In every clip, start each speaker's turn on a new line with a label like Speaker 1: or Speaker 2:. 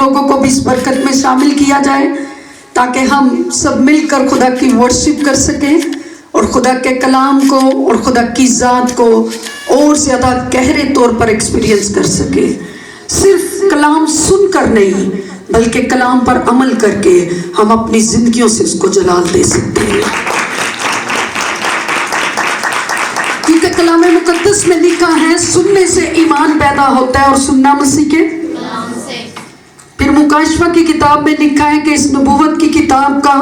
Speaker 1: लोगों को भी इस बरकत में शामिल किया जाए, ताकि हम सब मिलकर खुदा की वर्शिप कर सकें और खुदा के कलाम को और खुदा की ज़ात को और ज़्यादा गहरे तौर पर एक्सपीरियंस कर सके। सिर्फ कलाम सुनकर नहीं, बल्कि कलाम पर अमल करके हम अपनी जिंदगियों से उसको जलाल दे सकते हैं। क्योंकि कलाम मुकद्दस में लिखा है, सुनने से ईमान पैदा होता है और सुनना मसीह के कलाम से। फिर मुकाशफा की किताब में लिखा है कि इस नबूवत की किताब का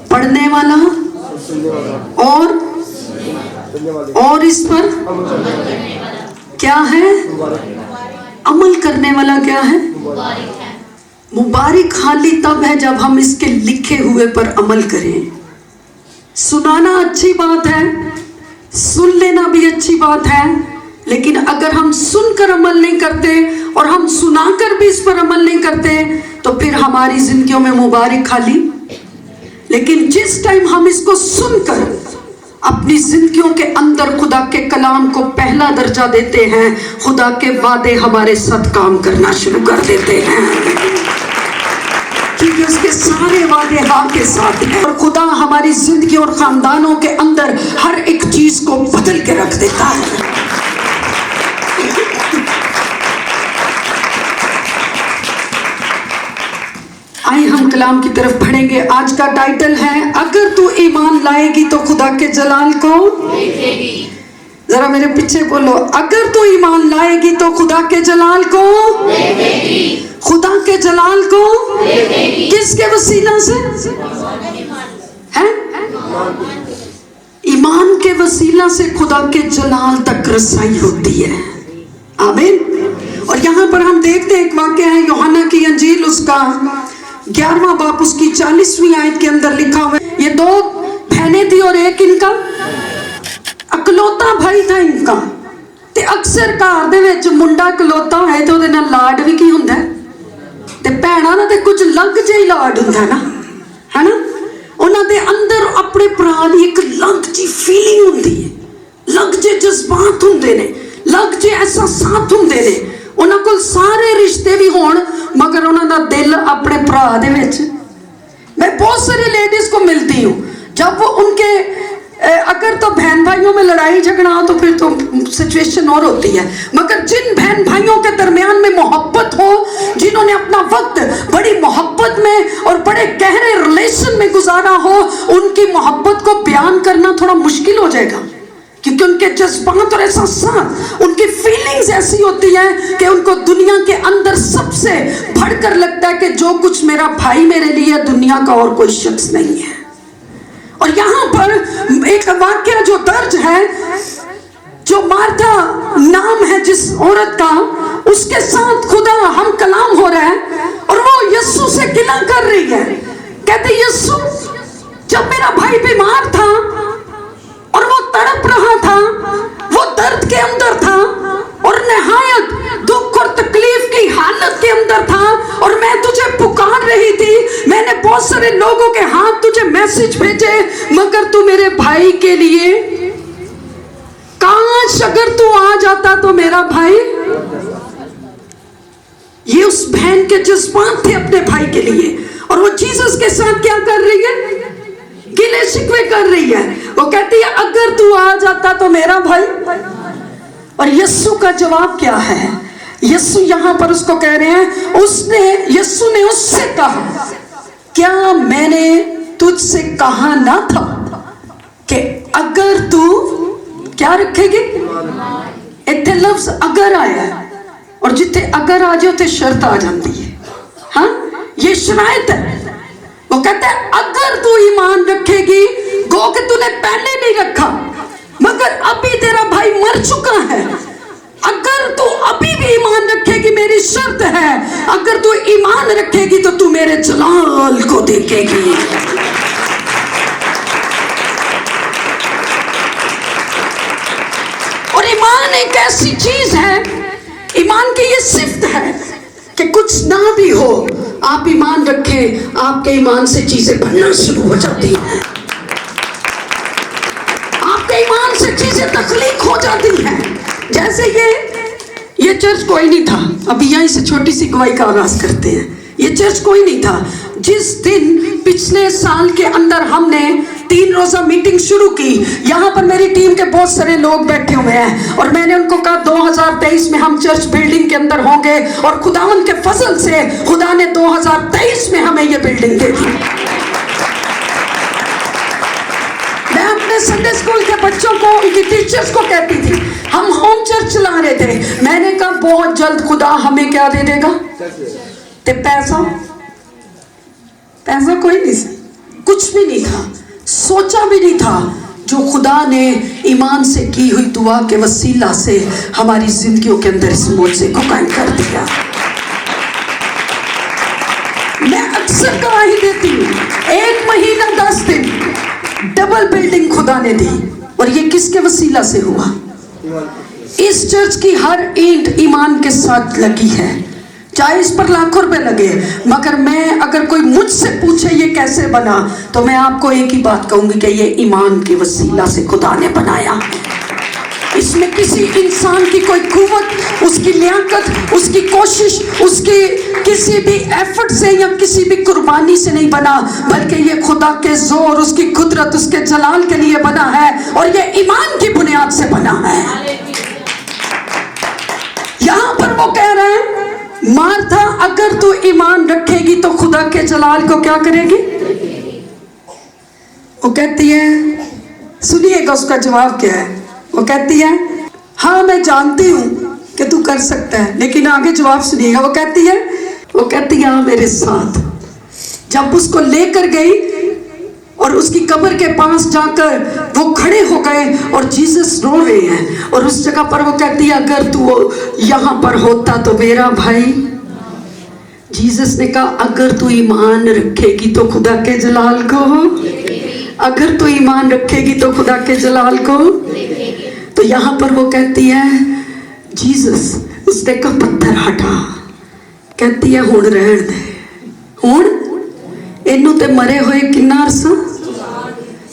Speaker 1: पढ़ने वाला और इस पर क्या है, अमल करने वाला क्या है, मुबारक खाली तब है जब हम इसके लिखे हुए पर अमल करें। सुनाना अच्छी बात है, सुन लेना भी अच्छी बात है, लेकिन अगर हम सुनकर अमल नहीं करते और हम सुनाकर भी इस पर अमल नहीं करते तो फिर हमारी जिंदगियों में मुबारक खाली। लेकिन जिस टाइम हम इसको सुनकर अपनी जिंदगियों के अंदर खुदा के कलाम को पहला दर्जा देते हैं, खुदा के वादे हमारे साथ काम करना शुरू कर देते हैं, क्योंकि उसके सारे वादे हाँ के साथ हैं। और खुदा हमारी जिंदगी और खानदानों के अंदर हर एक चीज को बदल के रख देता है। आइए हम कलाम की तरफ बढ़ेंगे। आज का टाइटल है, अगर तू ईमान लाएगी तो खुदा के जलाल को देखेगी। जरा मेरे पीछे बोलो, अगर तू ईमान लाएगी तो खुदा के जलाल को देखेगी। खुदा के जलाल को देखेगी। किसके वसीला से है? ईमान के वसीला से खुदा के जलाल तक रसाई होती है। आमीन। और यहाँ पर हम देखते हैं एक वाक्य है यूहन्ना की अंजील, उसका 11वां बाप, उसकी 40वीं आयत के अंदर लिखा हुआ है, ये 2 बहनें थी और एक इनका अकलौता भाई था इनका। ते अक्सर घर दे विच मुंडा इकलौता है तो उहदे नाल लाड भी की हुंदा है, ते भैणां नाल ते कुछ लग जिहा लाड हुंदा ना, है ना। उन्हां दे अंदर अपने भरा दी एक लग जी फीलिंग हुंदी है, लग जे जज्बात हुंदे ने, लग जे एहसासात हुंदे ने। उन्हां कोल सारे रिश्ते भी होण, मगर उन्हां दा दिल अपने भरा दे विच। मैं बहुत सारी लेडीज को मिलती हूँ, जब वो उनके अगर तो बहन भाइयों में लड़ाई झगड़ा हो तो फिर तो सिचुएशन और होती है, मगर जिन बहन भाइयों के दरमियान में मोहब्बत हो, जिन्होंने अपना वक्त बड़ी मोहब्बत में और बड़े गहरे रिलेशन में गुजारा हो, उनकी मोहब्बत को बयान करना थोड़ा मुश्किल हो जाएगा, क्योंकि उनके जज्बात और एहसास, उनकी फीलिंग्स ऐसी होती हैं कि उनको दुनिया के अंदर सबसे बढ़कर लगता है कि जो कुछ मेरा भाई मेरे लिए दुनिया का और कोई शख्स नहीं है। और यहाँ पर एक वाक्य जो दर्ज है, जो मार्था नाम है जिस औरत का, उसके साथ खुदा हम कलाम हो रहा है और वो यीशु से गिला कर रही है। कहते यीशु, जब मेरा भाई बीमार था और वो तड़प रहा था, वो दर्द के अंदर था और निहायत दुख और तकलीफ की हालत के अंदर था, और मैं तुझे पुकार रही थी, मैंने बहुत सारे लोगों के हाथ तुझे मैसेज भेजे, मगर तू मेरे भाई के लिए, काश अगर तू आ जाता तो मेरा भाई। ये उस बहन के जज्बात थे अपने भाई के लिए, और वो जीसस के साथ क्या कर रही है, गिले शिकवे कर रही है। वो कहती है अगर तू आ जाता तो मेरा भाई। और यीशु का जवाब क्या है? यीशु यहाँ पर उसको कह रहे हैं, यीशु ने उससे कहा, क्या मैंने तुझसे कहा ना था कि अगर तू क्या रखेगी? इत्थे लफ्ज अगर आया है, और जिथे अगर आ जाए उथे शर्त आ जाती है। हाँ, ये शरायत है। वो कहता है अगर तू ईमान रखेगी, गो कि तूने पहले नहीं रखा, मगर अभी तेरा भाई मर चुका है, अगर तू अभी भी ईमान रखेगी, मेरी शर्त है, अगर तू ईमान रखेगी तो तू मेरे जलाल को देखेगी। और ईमान एक ऐसी चीज है, ईमान की ये सिफ्त है कि कुछ ना भी हो, आप ईमान रखें, आपके ईमान से चीजें बनना शुरू हो जाती हैं, आपके ईमान से चीजें तख्लीक हो जाती हैं। जैसे ये ये चर्च कोई नहीं था। अभी यहीं से छोटी सी गवाही का आगाज करते हैं। ये चर्च कोई नहीं था। जिस दिन पिछले साल के अंदर हमने 3 रोजा मीटिंग शुरू की, यहाँ पर मेरी टीम के बहुत सारे लोग बैठे हुए हैं और मैंने उनको कहा 2023 में हम चर्च बिल्डिंग के अंदर होंगे, और खुदावन के फजल से खुदा ने 2023 में हमें ये बिल्डिंग दे दी। मैं अपने संडे स्कूल के बच्चों को, उनकी टीचर्स को कहती थी, हम होम चर्च चला रहे थे, मैंने कहा बहुत जल्द खुदा हमें क्या दे देगा? ते पैसा कोई नहीं, कुछ भी नहीं था, सोचा भी नहीं था। जो खुदा ने ईमान से की हुई दुआ के वसीला से हमारी जिंदगियों के अंदर इस मोर्चे को कायम कर दिया। मैं अक्सर गवाही देती हूँ, 1 महीना 10 दिन डबल बिल्डिंग खुदा ने दी, और ये किसके वसीला से हुआ? इस चर्च की हर ईंट ईमान के साथ लगी है, चाहे इस पर लाखों रुपए लगे, मगर मैं, अगर कोई मुझसे पूछे ये कैसे बना, तो मैं आपको एक ही बात कहूंगी कि ये ईमान के वसीला से खुदा ने बनाया। इसमें किसी इंसान की कोई कुव्वत, उसकी लियाकत, उसकी कोशिश, उसकी किसी भी एफर्ट से या किसी भी कुर्बानी से नहीं बना, बल्कि ये खुदा के जोर, उसकी कुदरत, उसके जलाल के लिए बना है, और ये ईमान की बुनियाद से बना है। यहां पर वो कह रहे हैं, मार्था अगर तू ईमान रखेगी तो खुदा के जलाल को क्या करेगी? वो कहती है, सुनिएगा उसका जवाब क्या है। वो कहती है, हाँ मैं जानती हूं कि तू कर सकता है, लेकिन आगे जवाब सुनिएगा। वो कहती है हाँ मेरे साथ। जब उसको लेकर गई और उसकी कब्र के पास जाकर वो खड़े हो गए और जीसस रो रहे हैं, और उस जगह पर वो कहती है, अगर तू यहाँ पर होता तो मेरा भाई। जीसस ने कहा, अगर तू ईमान रखेगी तो खुदा के जलाल को, अगर तू ईमान रखेगी तो खुदा के जलाल को। तो यहाँ पर वो कहती है, जीसस, उसने कहा पत्थर हटा। कहती है, हुण रहन दे, हुण इनू ते मरे हुए कितना अरसा?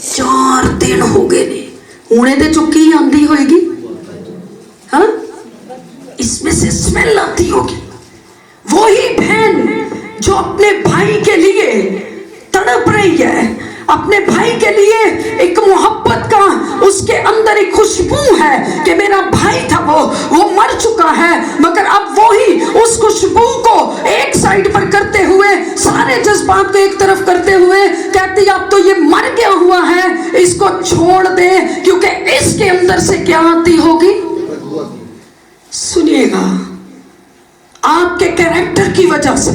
Speaker 1: 4 दिन हो गए ने, हुणे दे चुकी आंदी होगी, हाँ इसमें से स्मेल आती होगी। वही बहन जो अपने भाई के लिए तड़प रही है, अपने भाई के लिए एक मोहब्बत का उसके अंदर एक खुशबू है कि मेरा भाई था, वो मर चुका है, मगर अब वो ही उस खुशबू को एक साइड पर करते हुए, सारे जज्बात को एक तरफ करते हुए कहती है, अब तो ये मर गया हुआ है, इसको छोड़ दे, क्योंकि इसके अंदर से क्या आती होगी? सुनिएगा, आपके कैरेक्टर की वजह से,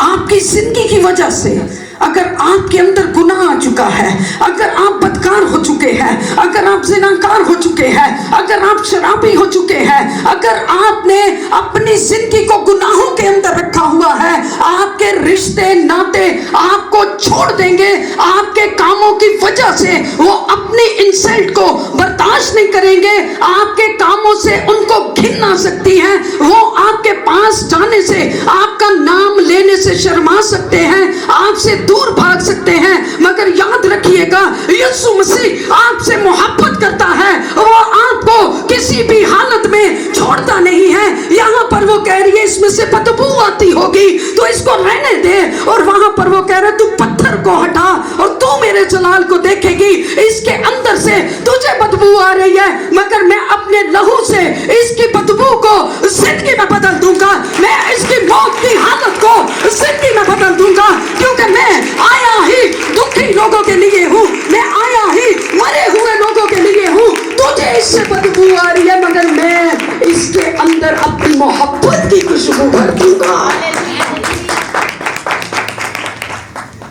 Speaker 1: आपकी जिंदगी की वजह से, अगर आपके अंदर गुनाह आ चुका है, अगर आप बदकार हो चुके हैं, अगर आप जिनाकार हो चुके हैं, अगर आप शराबी हो चुके हैं, अगर आपने अपनी जिंदगी को गुनाहों के अंदर रखा हुआ है, आपके रिश्ते नाते आपको छोड़ देंगे। आपके कामों की वजह से वो अपनी इंसल्ट को बर्दाश्त नहीं करेंगे, आपके कामों से उनको घिन आ सकती है, वो आपके पास जाने से, आपका नाम लेने से शर्मा सकते हैं, आपसे दूर भाग सकते हैं, मगर याद रखिएगा, यीशु मसीह आपसे मोहब्बत करता है, वो आपको किसी भी हालत में छोड़ता नहीं है। यहाँ पर वो कह रही है, इसमें से बदबू आती होगी तो इसको रहने दे, और वहां पर वो कह रहा है, तू पत्थर को हटा और तू मेरे जलाल को देखेगी। इसके अंदर से तुझे बदबू आ रही है, मगर मैं अपने लहू से इसकी बदबू को जिंदगी में बदल दूंगा, मैं इसकी मौत की हालत को जिंदगी में बदल दूंगा, क्योंकि मैं आया ही दुखी लोगों के लिए हूँ, मैं आया ही मरे हुए लोगों के लिए हूँ। तुझे इससे बदबू आ रही है, मगर मैं इसके अंदर अपनी मोहब्बत की खुशबू भर दूंगा।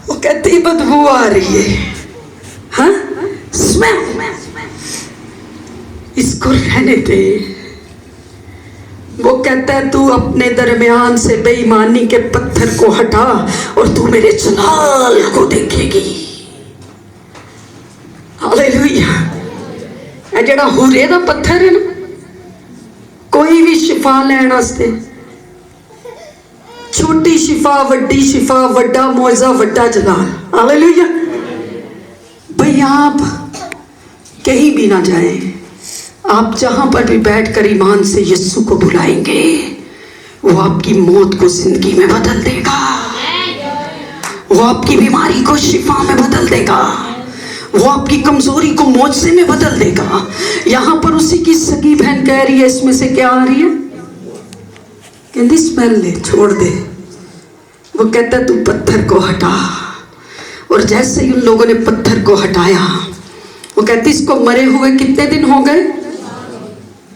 Speaker 1: वो कहती बदबू आ रही है, हाँ स्मेल, इसको रहने दे। वो कहता है, तू अपने दरमियान से बेईमानी के पत्थर को हटा और तू मेरे जलाल को देखेगी। हालेलुया। ये जेड़ा हुरे दा पत्थर है ना, कोई भी शिफा लेने वास्ते, छोटी शिफा, वड्डी शिफा, वड्डा मौजा, वड्डा जलाल। हालेलुया। भाई आप कहीं भी ना जाए, आप जहां पर भी बैठकर ईमान से यीशु को बुलाएंगे, वो आपकी मौत को जिंदगी में बदल देगा, वो आपकी बीमारी को शिफा में बदल देगा, वो आपकी कमजोरी को मोर्चे में बदल देगा। यहां पर उसी की सगी बहन कह रही है, इसमें से क्या आ रही है? कहती स्मेल ले, छोड़ दे। वो कहता है तू पत्थर को हटा। और जैसे ही उन लोगों ने पत्थर को हटाया, वो कहती इसको मरे हुए कितने दिन हो गए?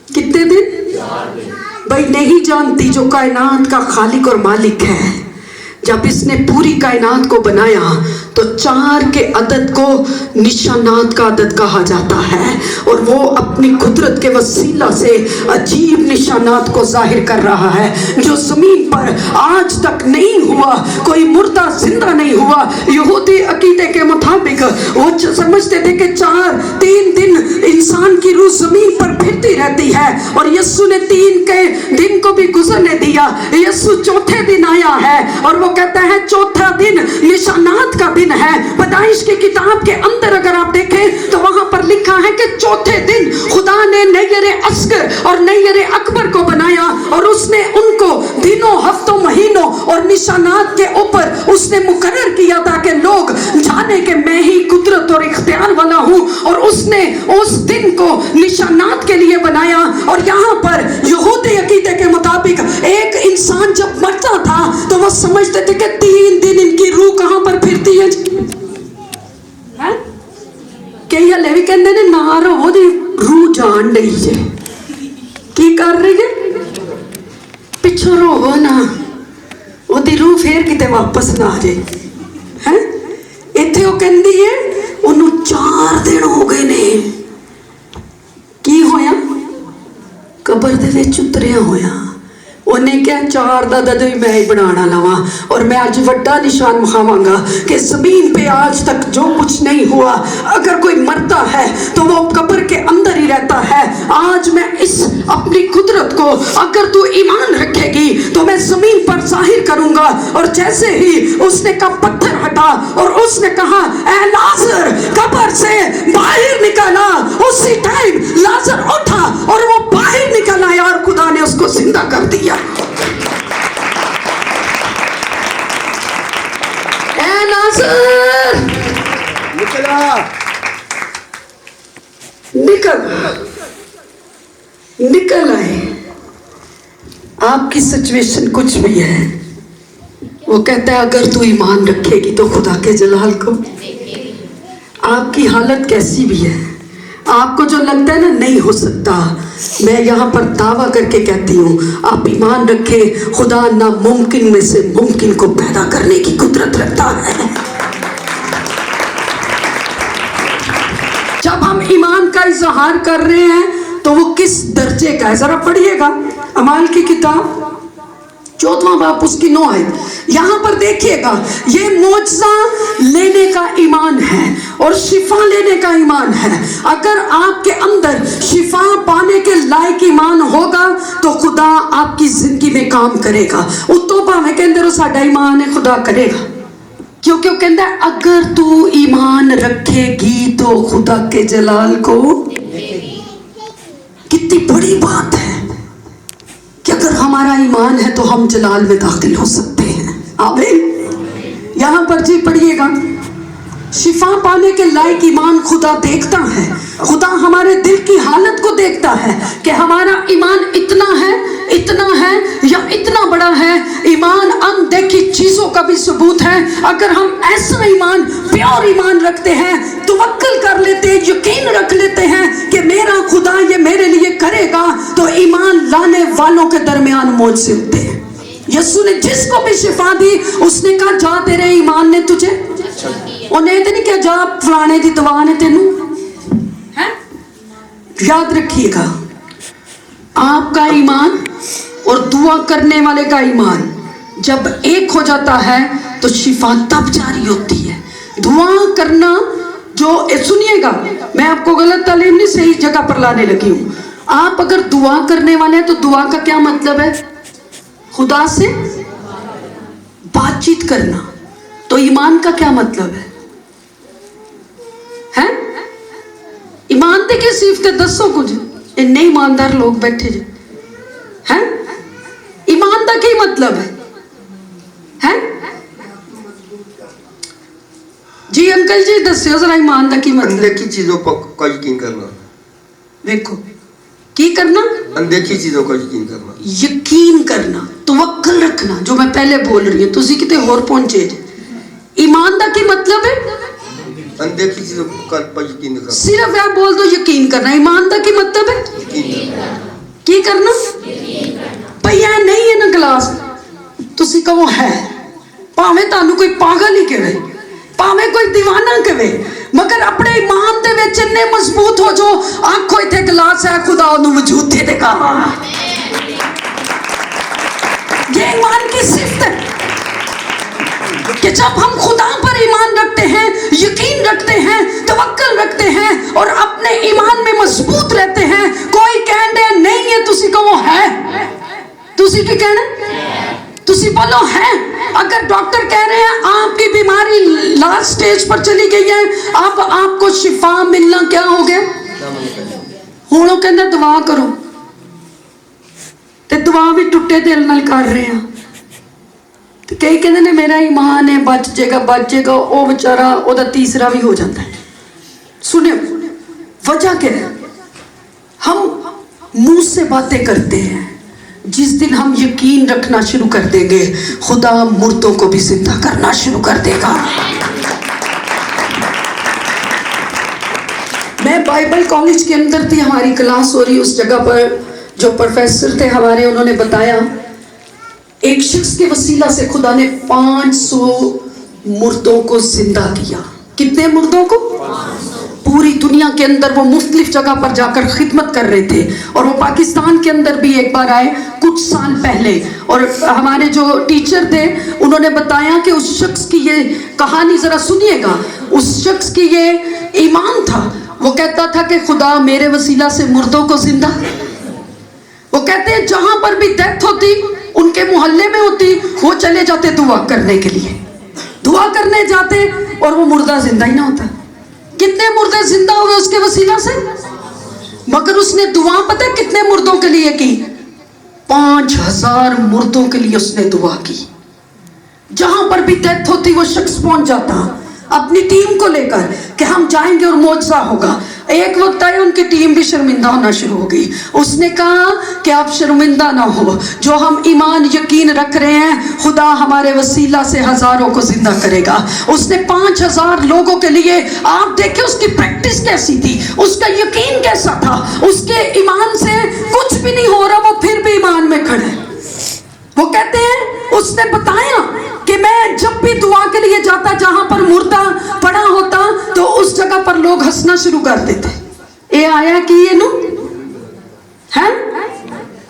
Speaker 1: कितने दिन? भाई नहीं जानती जो कायनात का खालिक और मालिक है, जब इसने पूरी कायनात को बनाया तो 4 के अदद को निशानात का अदद कहा जाता है, और वो अपनी कुदरत के वसीला से अजीब निशानात को जाहिर कर रहा है जो जमीन पर आज तक नहीं हुआ। कोई मुर्दा जिंदा नहीं हुआ। यहूदी अकीदे के मुताबिक वो समझते थे कि 3 दिन इंसान की रूह जमीन पर फिरती रहती है, और यीशु ने 3 के दिन को भी गुजरने दिया। यीशु चौथे दिन आया है, और वो कहता है चौथा दिन निशानात का दिन है। पैदाइश की किताब के अंदर अगर आप देखें तो वहां पर लिखा है कि चौथे दिन खुदा ने नयरे असगर और नयरे अकबर को बनाया, और उसने उनको दिनों, हफ्तों, महीनों और निशानात के ऊपर उसने मुकर्रर किया था कि लोग जाने के मैं ही कुदरत और इख्तियार वाला हूं। और उसने उस दिन को निशानात के लिए बनाया। और यहाँ पर यहूदी अकीदे के मुताबिक एक इंसान जब मरता था तो वो समझते थे कि 3 दिन इनकी रूह कहां पर फिरती है। कई हले भी कहते ने ना रहो दी रूह जान रही है, की कर रही है? पिछो रोवो ना, ओदी रूह फिर किते वापस ना आ जाए। हैं इत्थे वो कहंदी है ओनू 4 दिन हो गए ने। की होया? कबर दे विच उतरिया होया। उन्हें क्या 4 दा दद भी मैं ही बनाना लवा, और मैं आज बड़ा निशान विखावांगा कि जमीन पे आज तक जो कुछ नहीं हुआ, अगर कोई मरता है तो वो कब्र के अंदर ही रहता है। आज मैं इस अपनी कुदरत को, अगर तू ईमान रखेगी तो मैं जमीन पर जाहिर करूंगा। और जैसे ही उसने कहा पत्थर हटा, और उसने कहा ऐ लाजर कब्र से बाहर निकला, उसी टाइम लाजर उठा और वो बाहर निकल आया, और खुदा ने उसको जिंदा कर दिया। ऐ लाजर निकला, निकल आए। आपकी सिचुएशन कुछ भी है, वो कहता है अगर तू ईमान रखेगी तो खुदा के जलाल को। आपकी हालत कैसी भी है, आपको जो लगता है ना नहीं हो सकता, मैं यहाँ पर दावा करके कहती हूँ आप ईमान रखें, खुदा नामुमकिन में से मुमकिन को पैदा करने की कुदरत रखता है। जब हम ईमान का इजहार कर रहे हैं तो वो किस दर्जे का है, जरा पढ़िएगा अमाल की किताब 14वां बाब उसकी 9 आयत। यहाँ पर देखिएगा, ये मोजज़ा लेने का ईमान है और शिफा लेने का ईमान है। अगर आपके अंदर शिफा पाने के लायक ईमान होगा तो खुदा आपकी जिंदगी में काम करेगा। उतो भावे के अंदर साडा ईमान है, खुदा करेगा, क्योंकि वो कहता है अगर तू ईमान रखेगी तो खुदा के जलाल को। कितनी बड़ी बात है कि अगर हमारा ईमान है तो हम जलाल में दाखिल हो सकते हैं। आमीन। यहाँ पर जी पढ़िएगा, शिफा पाने के लायक ईमान खुदा देखता है। खुदा हमारे दिल की हालत को देखता है कि हमारा ईमान इतना है या इतना बड़ा है। ईमान अनदेखी चीजों का भी सबूत है। अगर हम ऐसा ईमान, प्योर ईमान रखते हैं, तवक्कुल कर लेते हैं, यकीन रख लेते हैं कि मेरा खुदा ये मेरे लिए करेगा, तो ईमान लाने वालों के दरमियान मौज से होते हैं। यीशु ने जिसको भी शिफा दी उसने कहा जा तेरे ईमान ने तुझे, उन्हें तो नहीं क्या जा फलाने की दवा ने तेनू है। याद रखिएगा, आपका ईमान और दुआ करने वाले का ईमान जब एक हो जाता है तो शिफा तब जारी होती है। दुआ करना जो, सुनिएगा मैं आपको गलत तालीम नहीं सही जगह पर लाने लगी हूं। आप अगर दुआ करने वाले हैं तो दुआ का क्या मतलब है? खुदा से बातचीत करना। तो ईमान का क्या मतलब है? ईमान दे के सिफते दसो कुछ इन्ने ईमानदार लोग बैठे जो हैं। ईमान का की मतलब है हैं जी? अंकल जी दस्यो जरा ईमान का की मतलब।
Speaker 2: अनदेखी चीजों पर यकीन करना।
Speaker 1: देखो की करना,
Speaker 2: अनदेखी चीजों का यकीन करना,
Speaker 1: यकीन करना, तवक्कल रखना। जो मैं पहले बोल रही हूँ तुसी किते होर पहुंचे जे। ईमान का की मतलब है
Speaker 2: अनदेखी चीजों पर यकीन करना।
Speaker 1: सिर्फ यह बोल दो यकीन करना। ईमान का की मतलब है की करना। भैया नहीं है ना गिलास, तुसी कहो है, भावे तानू कोई पागल ही कहे, भावे कोई दीवाना कहे, मगर अपने ईमान दे विच इन्ने मजबूत हो जो आखो इथे गिलास है, खुदा ओनू वजूद दे देगा। ये ईमान की सिफत है कि जब हम खुदा पर ईमान रखते हैं, यकीन रखते हैं, तवक्कल रखते हैं और अपने ईमान में मजबूत रहते हैं, कोई कहने नहीं है तुसी कहो है, तुसी की कहना तुसी बोलो है। अगर डॉक्टर कह रहे हैं आपकी बीमारी लास्ट स्टेज पर चली गई है, अब आपको शिफा मिलना क्या हो गया, हुण ओह कहंदा दुआ करो, ते दुआ भी टुटे दिल नाल कर रहे हैं। तो कई कहते ने मेरा ईमान है बच जाएगा, वो बेचारा ओदा तीसरा भी हो जाता है। सुनियो वजह क्या है, हम मुंह से बातें करते हैं, जिस दिन हम यकीन रखना शुरू कर देंगे खुदा मुर्दों को भी जिंदा करना शुरू कर देगा। मैं बाइबल कॉलेज के अंदर थी, हमारी क्लास हो रही, उस जगह पर जो प्रोफेसर थे हमारे, उन्होंने बताया एक शख्स के वसीला से खुदा ने 500 मुर्दों को जिंदा किया। कितने मुर्दों को? 500। पूरी दुनिया के अंदर वो मुख्तलिफ जगह पर जाकर खिदमत कर रहे थे, और वो पाकिस्तान के अंदर भी एक बार आए कुछ साल पहले, और हमारे जो टीचर थे उन्होंने बताया कि उस शख्स की ये कहानी जरा सुनिएगा। उस शख्स की ये ईमान था, वो कहता था कि खुदा मेरे वसीला से मुर्दों को जिंदा। वो कहते हैं जहां पर भी डेथ होती, उनके मोहल्ले में होती, वो चले जाते दुआ करने के लिए, दुआ करने जाते और वो मुर्दा जिंदा ही ना होता। कितने मुर्दे जिंदा हुए उसके वसीला से, मगर उसने दुआ पता है कितने मुर्दों के लिए की? 5000 मुर्दों के लिए उसने दुआ की। जहां पर भी डेथ होती वो शख्स पहुंच जाता अपनी टीम को लेकर कि हम जाएंगे और मौजज़ा होगा। एक वक्त आया उनकी टीम भी शर्मिंदा होना शुरू हो गई। उसने कहा कि आप शर्मिंदा ना हो, जो हम ईमान यकीन रख रहे हैं खुदा हमारे वसीला से हजारों को जिंदा करेगा। उसने 5000 लोगों के लिए, आप देखिए उसकी प्रैक्टिस कैसी थी, उसका यकीन कैसा था, उसके ईमान से कुछ भी नहीं हो रहा, वो फिर भी ईमान में खड़ा है। वो कहते हैं उसने बताया कि मैं जब भी दुआ के लिए जाता जहां पर मुर्दा पड़ा होता तो उस जगह पर लोग हंसना शुरू कर देते। ये आया कि ये नु है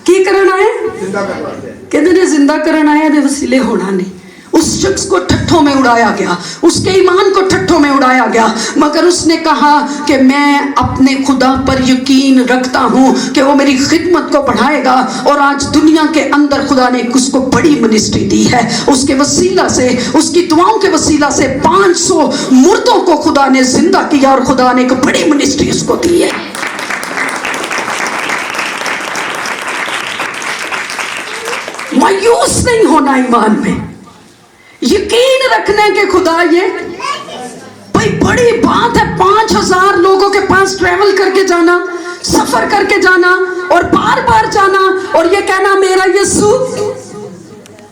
Speaker 1: की करना है, कहते ने जिंदा करना आया दे वसीले होना नहीं। उस शख्स को ठट्ठों में उड़ाया गया, उसके ईमान को ठट्ठों में उड़ाया गया, मगर उसने कहा कि मैं अपने खुदा पर यकीन रखता हूं कि वो मेरी खिदमत को बढ़ाएगा। और आज दुनिया के अंदर खुदा ने उसको बड़ी मिनिस्ट्री दी है। उसके वसीला से, उसकी दुआओं के वसीला से 500 मुर्दों को खुदा ने जिंदा किया और खुदा ने एक बड़ी मिनिस्ट्री उसको दी है। मायूस नहीं होना ईमान में, यकीन रखने के खुदा ये भाई बड़ी बात है। 5000 लोगों के पास ट्रैवल करके जाना, सफर करके जाना और बार बार जाना और ये कहना मेरा यीशु,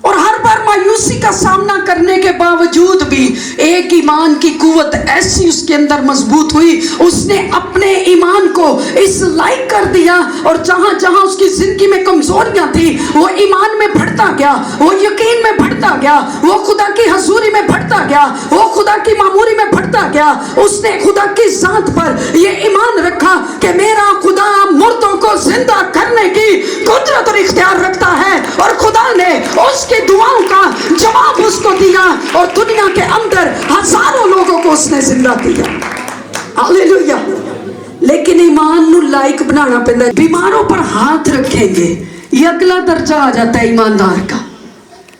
Speaker 1: और हर बार मायूसी का सामना करने के बावजूद भी एक ईमान की कुव्वत ऐसी उसके अंदर मजबूत हुई, उसने अपने ईमान को इस लायक कर दिया। और जहां जहां उसकी जिंदगी में कमजोरियां थी वो ईमान में बढ़ता गया, वो यकीन में बढ़ता गया, वो खुदा की हजूरी में बढ़ता गया, वो खुदा की मामूरी में बढ़ता गया। उसने खुदा की जात पर ये ईमान रखा कि मेरा खुदा मुर्दों को जिंदा करने की कुदरत और इख्तियार रखता है, और खुदा ने उसकी दुआओं का जवाब उसको दिया और दुनिया के अंदर हजारों लोगों को उसने जिंदा किया। हालेलुया। लेकिन ईमान नु लायक बनाना पैदा। बीमारों पर हाथ रखेंगे, ये अगला दर्जा आ जाता है ईमानदार का।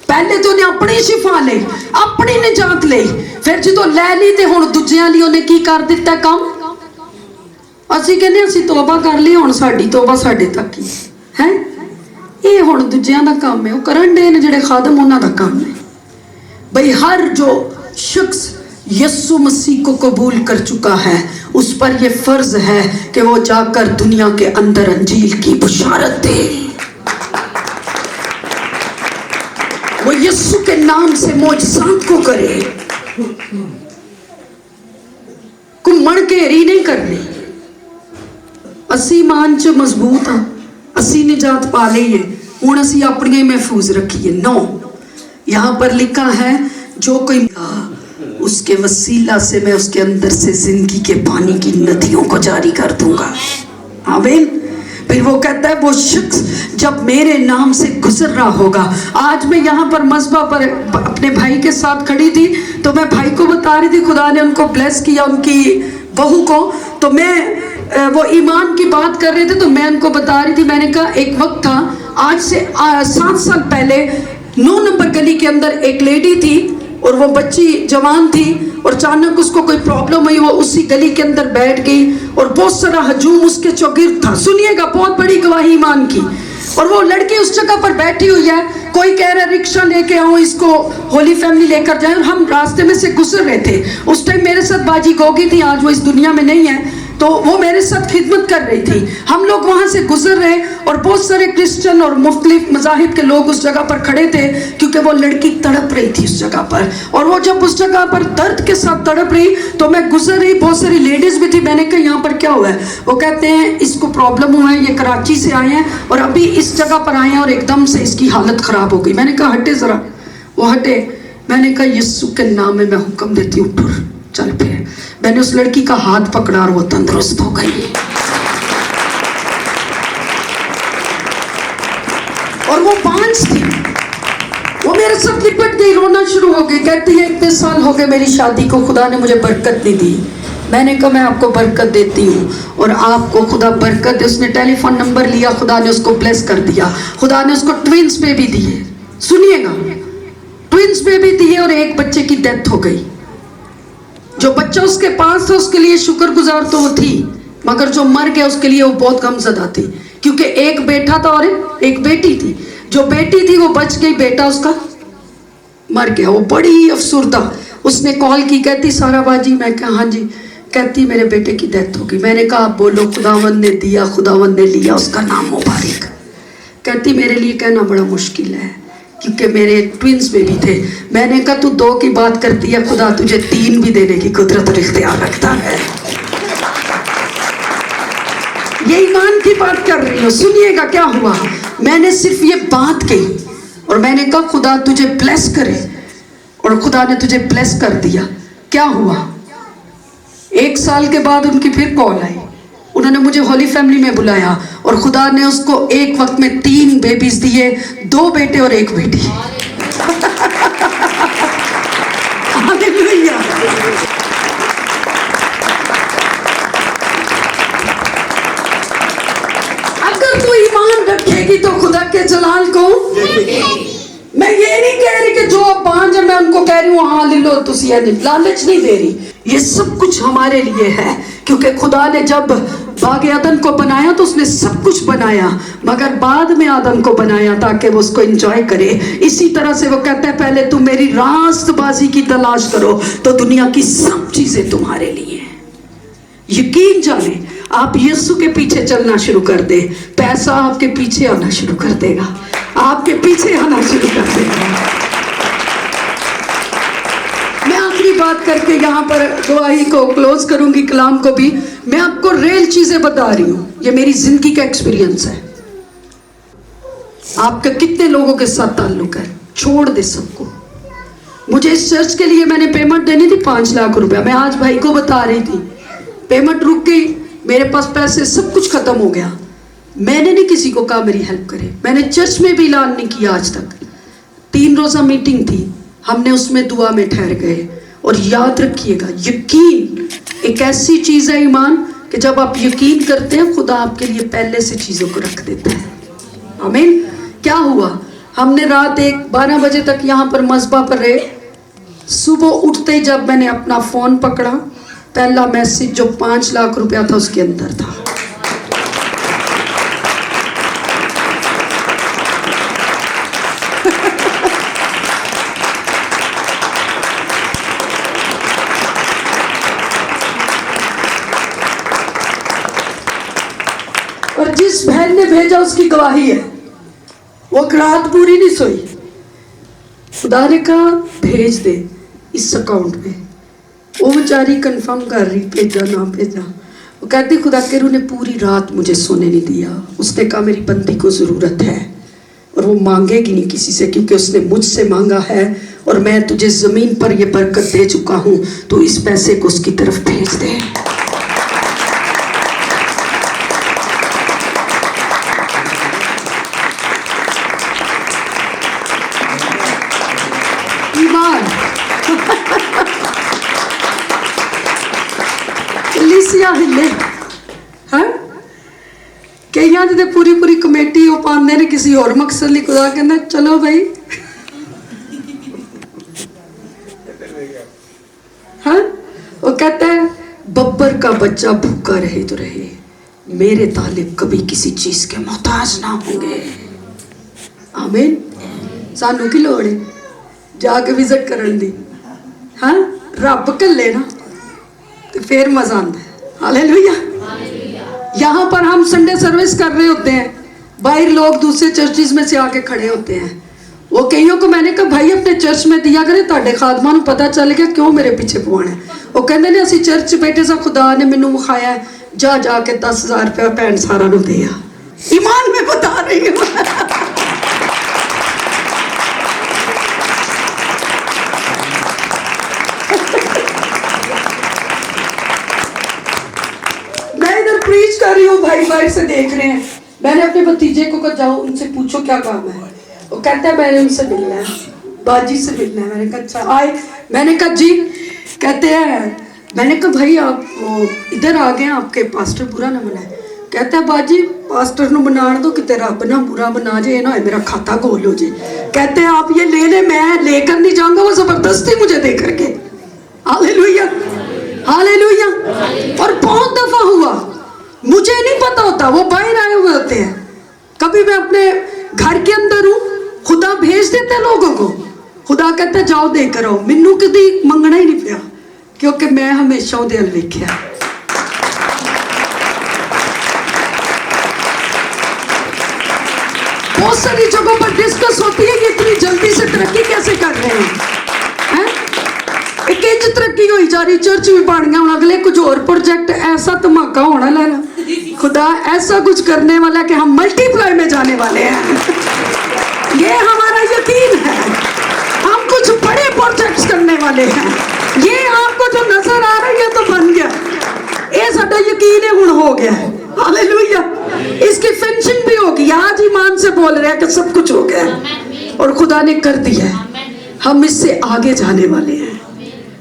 Speaker 1: पहले तो उन्हें अपनी शिफा ले, अपनी निजात ले, फिर जो लै ली तो हुण दूजियां लई उन्हें की कर दिता काम। ਅਸੀਂ ਕਹਿੰਦੇ ਅਸੀਂ ਤੋਬਾ ਕਰ ਲਈ, ਹੁਣ ਸਾਡੀ ਤੋਬਾ ਸਾਡੇ ਤੱਕ ਹੀ ਹੈ। ਇਹ ਹੁਣ ਦੂਜਿਆਂ ਦਾ ਕੰਮ ਹੈ, ਉਹ ਕਰਨ ਦੇ ਨੇ ਜਿਹੜੇ ਖਾਦਮ, ਉਹਨਾਂ ਦਾ ਕੰਮ है भाई। हर जो शख्स यीशु मसीह को कबूल कर चुका है उस पर यह फर्ज है कि वो जाकर दुनिया के अंदर अंजील की बुशारत दे। वो यीशु के नाम से मौजज़ात को करे, घुम्मण घेरी नहीं करनी। असी ईमान च मजबूत हाँ, असी निजात पा ली है, हुण असी अपनी महफूज रखिए। नो, यहाँ पर लिखा है जो कोई उसके वसीला से मैं उसके अंदर से जिंदगी के पानी की नदियों को जारी कर दूंगा। आमीन। फिर वो कहता है वो शख्स जब मेरे नाम से गुजर रहा होगा। आज मैं यहाँ पर मस्बा पर अपने भाई के साथ खड़ी थी, तो मैं भाई को बता रही थी, खुदा ने उनको ब्लेस किया, उनकी बहू को। तो मैं वो ईमान की बात कर रहे थे, तो मैं उनको बता रही थी, मैंने कहा एक वक्त था, आज से 7 साल पहले 9 नंबर गली के अंदर एक लेडी थी और वो बच्ची जवान थी, और अचानक उसको कोई प्रॉब्लम हुई, वो उसी गली के अंदर बैठ गई और बहुत सारा हजूम उसके चौगिर्द था। सुनिएगा, बहुत बड़ी गवाही ईमान की। और वो लड़की उस जगह पर बैठी हुई है, कोई कह रहा है रिक्शा लेके आओ, इसको होली फैमिली लेकर जाए। और हम रास्ते में से गुजर रहे थे, उस टाइम मेरे साथ बाजी गोगी थी, आज वो इस दुनिया में नहीं है, तो वो मेरे साथ खिदमत कर रही थी। हम लोग वहाँ से गुजर रहे और बहुत सारे क्रिश्चियन और मुख्तलिफ मज़ाहिब के लोग उस जगह पर खड़े थे, क्योंकि वो लड़की तड़प रही थी उस जगह पर। और वो जब उस जगह पर दर्द के साथ तड़प रही, तो मैं गुजर रही, बहुत सारी लेडीज़ भी थी। मैंने कहा यहाँ पर क्या हुआ है? वो कहते हैं इसको प्रॉब्लम हुआ है, ये कराची से आए हैं और अभी इस जगह पर आए हैं और एकदम से इसकी हालत ख़राब हो गई। मैंने कहा हटे ज़रा, वो हटे। मैंने कहा यीशु के नाम में मैं हुक्म देती हूँ, उठ चल फिर। मैंने उस लड़की का हाथ पकड़ा और वो तंदुरुस्त हो गई। और वो 5 थी, वो मेरे साथ लिपट गई, रोना शुरू हो गई। कहती है इतने साल हो गए मेरी शादी को, खुदा ने मुझे बरकत नहीं दी। मैंने कहा मैं आपको बरकत देती हूँ और आपको खुदा बरकत दे। उसने टेलीफोन नंबर लिया, खुदा ने उसको ब्लेस कर दिया। खुदा ने उसको ट्विंस बेबी दिए। सुनिएगा, ट्विंस बेबी दिए और एक बच्चे की डेथ हो गई। जो बच्चा उसके पास था उसके लिए शुक्रगुजार तो वो थी, मगर जो मर गया उसके लिए वो बहुत गमज़दा थी, क्योंकि एक बेटा था और एक बेटी थी। जो बेटी थी वो बच गई, बेटा उसका मर गया। वो बड़ी अफसुर्दा, उसने कॉल की, कहती सारा बाजी। मैं कहा हाँ जी। कहती मेरे बेटे की डेथ होगी। मैंने कहा आप बोलो खुदावंद ने दिया, खुदावंद ने लिया, उसका नाम मुबारक। कहती मेरे लिए कहना बड़ा मुश्किल है, क्योंकि मेरे ट्विंस बेबी थे। मैंने कहा तू 2 की बात करती है, खुदा तुझे 3 भी देने की कुदरत और इख्तियार रखता है। ये ईमान की बात कर रही हूँ। सुनिएगा क्या हुआ। मैंने सिर्फ ये बात कही और मैंने कहा खुदा तुझे ब्लेस करे, और खुदा ने तुझे ब्लेस कर दिया। क्या हुआ, 1 साल के बाद उनकी फिर कॉल आई। उन्होंने मुझे होली फैमिली में बुलाया और खुदा ने उसको एक वक्त में 3 बेबीज दिए, 2 बेटे और 1 बेटी। हालेलुया। अगर तू ईमान रखेगी तो खुदा के जलाल को। मैं ये नहीं कह रही कि जो अब 5 है मैं उनको कह रही हूँ हाँ ले लो, तुसी लालच नहीं दे रही। ये सब कुछ हमारे लिए है, क्योंकि खुदा ने जब बाग आदम को बनाया तो उसने सब कुछ बनाया, मगर बाद में आदम को बनाया ताकि वो उसको एंजॉय करे। इसी तरह से वो कहता है पहले तुम मेरी रास्तबाजी की तलाश करो तो दुनिया की सब चीजें तुम्हारे लिए हैं। यकीन जाने आप यीशु के पीछे चलना शुरू कर दे, पैसा आपके पीछे आना शुरू कर देगा, आपके पीछे आना शुरू कर देगा। मैं आखिरी बात करके यहाँ पर गवाही को क्लोज करूंगी, कलाम को भी। मैं आपको रियल चीजें बता रही हूँ, ये मेरी जिंदगी का एक्सपीरियंस है। आपका कितने लोगों के साथ ताल्लुक है, छोड़ दे सबको। मुझे इस चर्च के लिए मैंने पेमेंट देनी थी 5 लाख रुपया। मैं आज भाई को बता रही थी, पेमेंट रुक गई, मेरे पास पैसे सब कुछ खत्म हो गया। मैंने नहीं किसी को कहा मेरी हेल्प करे। मैंने चर्च में भी ऐलान नहीं किया आज तक। 3 रोज़ा मीटिंग थी, हमने उसमें दुआ में ठहर गए। और याद रखिएगा, यकीन एक ऐसी चीज़ है ईमान कि जब आप यकीन करते हैं खुदा आपके लिए पहले से चीज़ों को रख देता है। आमीन। क्या हुआ, हमने रात 12 बजे तक यहाँ पर मस्बा पर रहे। सुबह उठते ही जब मैंने अपना फ़ोन पकड़ा पहला मैसेज जो 5 लाख रुपया था उसके अंदर था। और जिस बहन ने भेजा उसकी गवाही है, वो रात पूरी नहीं सोई। खुदा ने कहा भेज दे इस अकाउंट में। वो बेचारी कंफर्म कर रही भेजा ना भेजा। वो कहती खुदा के रूह ने पूरी रात मुझे सोने नहीं दिया। उसने कहा मेरी बंदी को ज़रूरत है और वो मांगेगी नहीं किसी से, क्योंकि उसने मुझसे मांगा है और मैं तुझे ज़मीन पर ये बरकत दे चुका हूँ, तो इस पैसे को उसकी तरफ भेज दे। लिसिया हिले कईयां ते पूरी पूरी कमेटी वो पाते ने किसी और मकसद लिए। खुदा कहना चलो भाई, हाँ वो कहता है बब्बर का बच्चा भूखा रहे तो रहे, मेरे तालिब कभी किसी चीज के मोहताज ना होंगे। आमीन। सानू की लोड़ है जाके विजिट करन दी, हाँ रब कले ना तो फिर मजा आता है। हालेलुया। यहाँ पर हम संडे सर्विस कर रहे होते हैं, बाहर लोग दूसरे चर्चिज में से आके खड़े होते हैं। वो कईयों को मैंने कहा भाई अपने चर्च में दिया करे, ताड़े खादमा नूं पता चल गया क्यों मेरे पीछे पवाना है। वो कहते ने असी चर्च बैठे सा, खुदा ने मैनू विखाया है, जा जाके 10,000 रुपया भैन सारा नूं दे आ। ईमान में बता रही हूँ। प्रीच कर रही हूँ, भाई बाहर से देख रहे हैं। मैंने अपने भतीजे को कहा जाओ उनसे पूछो क्या काम है। वो कहता है मैंने उनसे मिलना है, बाजी से मिलना है। मैंने कहा अच्छा आए। मैंने कहा जी, कहते हैं मैंने कहा भाई आप इधर आ गए, आपके पास्टर बुरा ना बनाए। कहता है बाजी पास्टर नूं बनाने दो, किते रब ना बुरा बना जे, ना मेरा खाता गोल हो जे। कहते हैं आप ये ले ले, मैं लेकर नहीं जाऊंगा, वो जबरदस्ती मुझे दे करके। Hallelujah hallelujah. और बहुत दफा हुआ, मुझे नहीं पता होता, वो बाहर आए हुए होते हैं। कभी मैं अपने घर के अंदर हूँ, खुदा भेज देते हैं लोगों को, खुदा कहता है जाओ देकर आओ। मैनू कभी मंगना ही नहीं पिया, क्योंकि मैं हमेशा उहदे अल वेख्या। बहुत सारी जगहों पर डिस्कस होती है कि इतनी जल्दी से तरक्की कैसे कर रहे हैं। एक इंच तरक्की हुई जा रही, चर्च भी बन गया, अगले कुछ और प्रोजेक्ट, ऐसा धमाका होना लेना। खुदा ऐसा कुछ करने वाला है कि हम मल्टीप्लाई में जाने वाले हैं। ये हमारा यकीन है, हम कुछ बड़े प्रोजेक्ट्स करने वाले हैं। ये आपको जो नजर आ रहा है ये तो बन गया, ये साडा यकीन है, हुण हो गया है। हालेलुया। इसकी फिनिशिंग भी होगी। आज ईमान से बोल रहे हैं कि सब कुछ हो गया है और खुदा ने कर दिया है। हम इससे आगे जाने वाले हैं,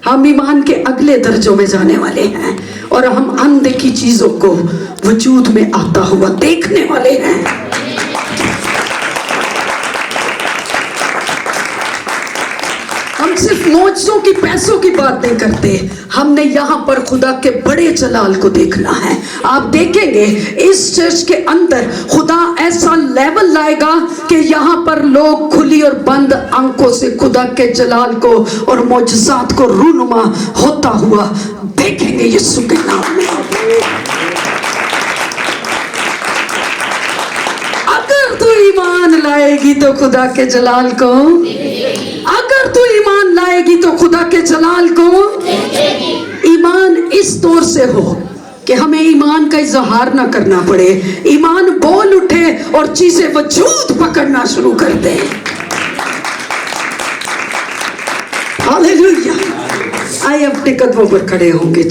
Speaker 1: हम ईमान के अगले दर्जों में जाने वाले हैं और हम अनदेखी चीजों को वजूद में आता हुआ देखने वाले हैं। हम सिर्फ मौजों की, पैसों की बात नहीं करते, हमने यहाँ पर खुदा के बड़े जलाल को देखना है। आप देखेंगे इस चर्च के अंदर खुदा ऐसा लेवल लाएगा कि यहाँ पर लोग खुली और बंद आंखों से खुदा के जलाल को और मौजज़ात को रूनुमा होता हुआ देखेंगे यीशु के नाम में। अगर तू ईमान लाएगी तो खुदा के जलाल को, अगर तू ईमान लाएगी तो खुदा के जलाल को। ईमान इस तौर से हो कि हमें ईमान का इजहार ना करना पड़े, ईमान बोल उठे और चीजें वजूद पकड़ना शुरू कर दे। हालेलुया। आइए अपने कदमों पर खड़े होंगे।